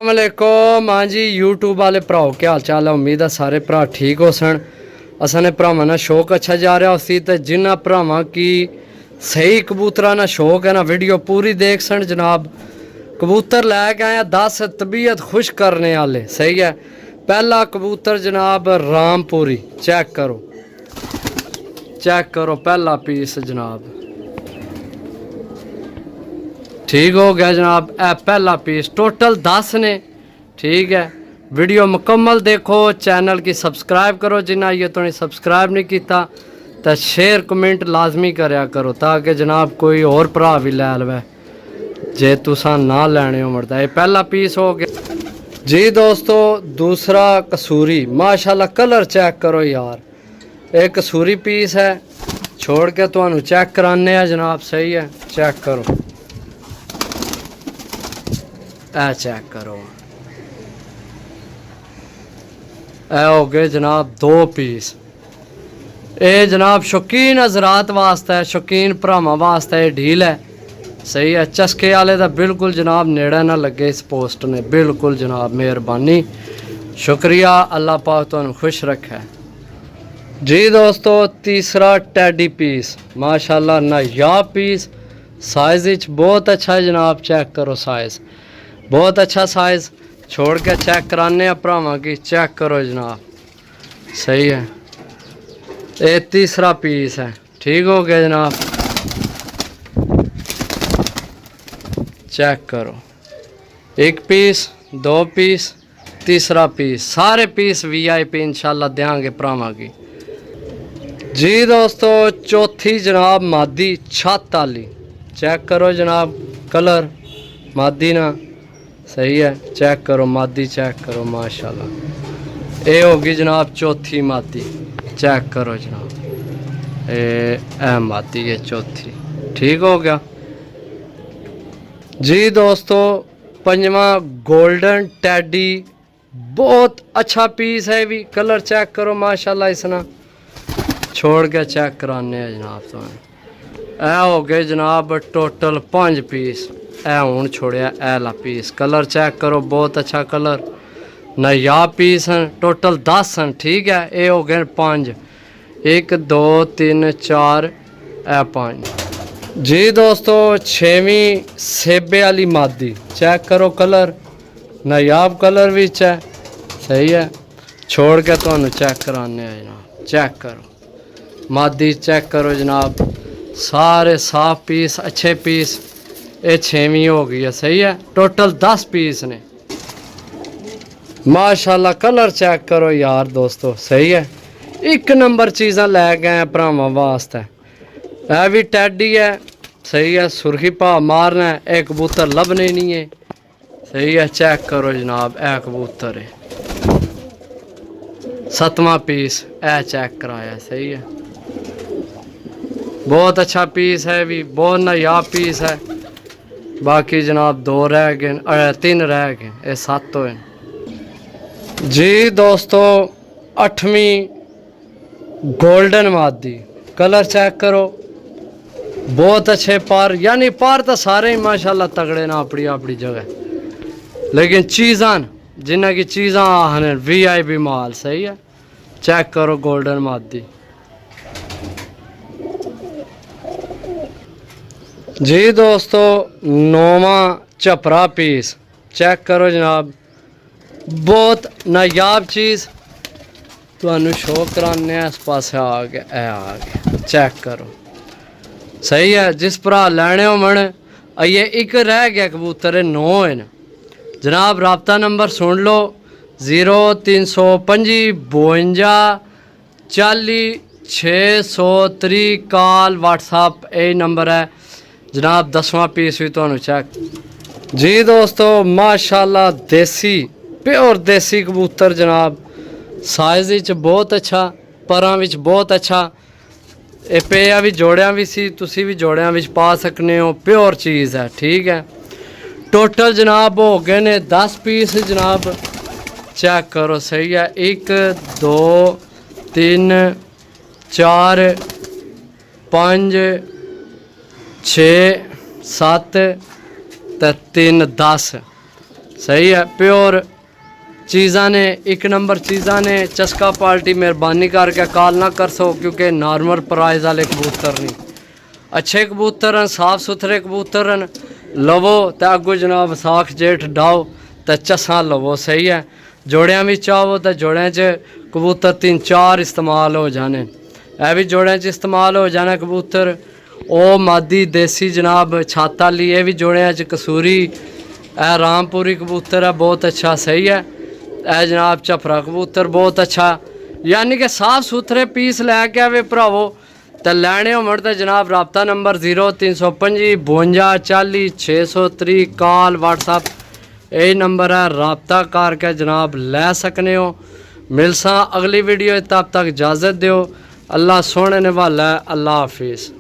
वालेकुम। हाँ जी यूट्यूब वाले भराओ क्या हाल चाल है। उम्मीद है सारे भरा ठीक हो सन। असाने भरावां ना शौक अच्छा जा रहा उसी तो जिन्होंने भरावां की सही कबूतरा ना शौक है ना वीडियो पूरी देख सन जनाब। कबूतर लैके आया 10 तबीयत खुश करने वाले। सही है। पहला कबूतर जनाब रामपुरी चेक करो पहला पीस जनाब ठीक हो गया जनाब। ए पहला पीस टोटल 10 ने। ठीक है। वीडियो मुकम्मल देखो, चैनल की सब्सक्राइब करो जिन्ना ये तो सब्सक्राइब नहीं किया तो शेयर कमेंट लाजमी करया करो ताकि जनाब कोई और भरा भी लै लवे जे तुसा ना लैने हो मरदा। ये पहला पीस हो गया जी दोस्तों। दूसरा कसूरी माशाल्लाह कलर चेक करो यार। एक कसूरी पीस है छोड़ के तुहानू चेक कराने हैं जनाब। सही है चेक करो ए चेक करो ए हो गए जनाब 2 पीस। ए जनाब शौकीन हजरात वास्ते है, शौकीन भरावां वास्ते ये ढील है। सही है। चस्के वाले का बिल्कुल जनाब नेड़ा ना लगे इस पोस्ट ने। बिल्कुल जनाब मेहरबानी शुक्रिया। अल्लाह पाक तुहानू खुश रखे जी दोस्तों। तीसरा टैडी पीस माशाल्लाह नायाब पीस। साइज बहुत अच्छा है जनाब। चेक करो साइज़ बहुत अच्छा साइज़। छोड़ के चेक कराने भरावां की। चेक करो जनाब। सही है। ये तीसरा पीस है ठीक हो गया जनाब। चेक करो 1 पीस 2 पीस तीसरा पीस। सारे पीस VIP इंशाल्लाह देंगे भरावां की जी दोस्तों। चौथी जनाब मादी छत वाली चेक करो जनाब। कलर मादी ना सही है। चेक करो मादी चेक करो माशाल्लाह। ये होगी जनाब चौथी मादी। चेक करो जनाब ए मादी है चौथी ठीक हो गया जी दोस्तों। पंजवा गोल्डन टैडी बहुत अच्छा पीस है भी। कलर चेक करो माशाल्लाह। इसना छोड़ के चेक कराने हैं जनाब। तो ए हो गए जनाब टोटल 5 पीस। ए हूँ छोड़िया एला पीस। कलर चेक करो बहुत अच्छा कलर नायाब पीस हैं। टोटल 10 हैं ठीक है। ये हो गए 5 1 2 3 4 5 जी दोस्तों। 6वीं सेबे वाली मादी चेक करो कलर नायाब कलर विच है। सही है। छोड़ के तुहानू चेक कराने हैं जनाब। चेक करो मादी चेक करो जनाब। सारे साफ पीस अच्छे पीस। ये 6वीं हो गई है। सही है। टोटल 10 पीस ने माशाल्लाह। कलर चेक करो यार दोस्तों। सही है। 1 नंबर चीज़ा लै गए भरावां वास्ते। यह भी टैडी है। सही है। सुर्खी भा मारना है। एक कबूतर लभने नहीं है। सही है। चेक करो जनाब ए कबूतर है 7वां पीस। ए चेक कराया। सही है। बहुत अच्छा पीस है भी। बहुत नायाब पीस है। बाकी जनाब 2 रह गए 3 रह गए। ये 7 हुए जी दोस्तों। 8वीं गोल्डन मादी कलर चेक करो बहुत अच्छे पार। यानी पार तो सारे ही माशाल्लाह तगड़े ना अपनी अपनी जगह। लेकिन चीज़ां जिन्हें की चीज़ां आने VIP माल। सही है। चेक करो गोल्डन मादी जी दोस्तों। 9वां चपरा पीस चेक करो जनाब। बहुत नायाब चीज़ तुहानू शो कराने इस पास आ गया चेक करो। सही है। जिस भरा लैने हो मन आइए। 1 रह गया कबूतर 9 है जनाब। राबता नंबर सुन लो 0325 52 40 630 कॉल व्हाट्सअप यही नंबर है जनाब। 10वां पीस भी तुहानू चेक जी दोस्तों। माशाल्लाह देसी प्योर देसी कबूतर जनाब। साइज बहुत अच्छा परां विच बहुत अच्छा। ये पेया भी जोड़िया भी सी तुसी भी जोड़िया विच पा सकने हो। प्योर चीज़ है ठीक है। टोटल जनाब हो गए ने 10 पीस जनाब। चेक करो। सही है। 1 2 3 4 5 6 7 3 10 सही है प्योर चीज़ा ने, एक नंबर चीज़ा ने। चस्का पार्टी मेहरबानी करके कॉल ना कर सो, क्योंकि नॉर्मल प्राइस वाले कबूतर नहीं, अच्छे कबूतर हैं, साफ सुथरे कबूतर हैं। लवो तो अगू जनाब साख जेठ डाओ तो चसा लवो। सही है, जोड़ियाँ भी चाहो तो जोड़ियाँ च कबूतर 3-4 इस्तेमाल हो जाने, यह भी जोड़ियाँ च इस्तेमाल हो जाना कबूतर। ओ मादी देसी जनाब छाता ली, ये भी जोड़ियाँ च कसूरी, ए रामपुरी कबूतर है बहुत अच्छा। सही है, ए जनाब झफरा कबूतर बहुत अच्छा, यानी कि साफ सुथरे पीस लैके आवे भरावो तो लैने होमण तो जनाब रबता नंबर 0325 52 40 630 कॉल व्हाट्सअप यही नंबर है, रबता करके जनाब लै सकने हो। मिलसा अगली वीडियो, तब तक इजाज़त दो। अल्लाह सोने ने वाला है। अल्लाह हाफिज़।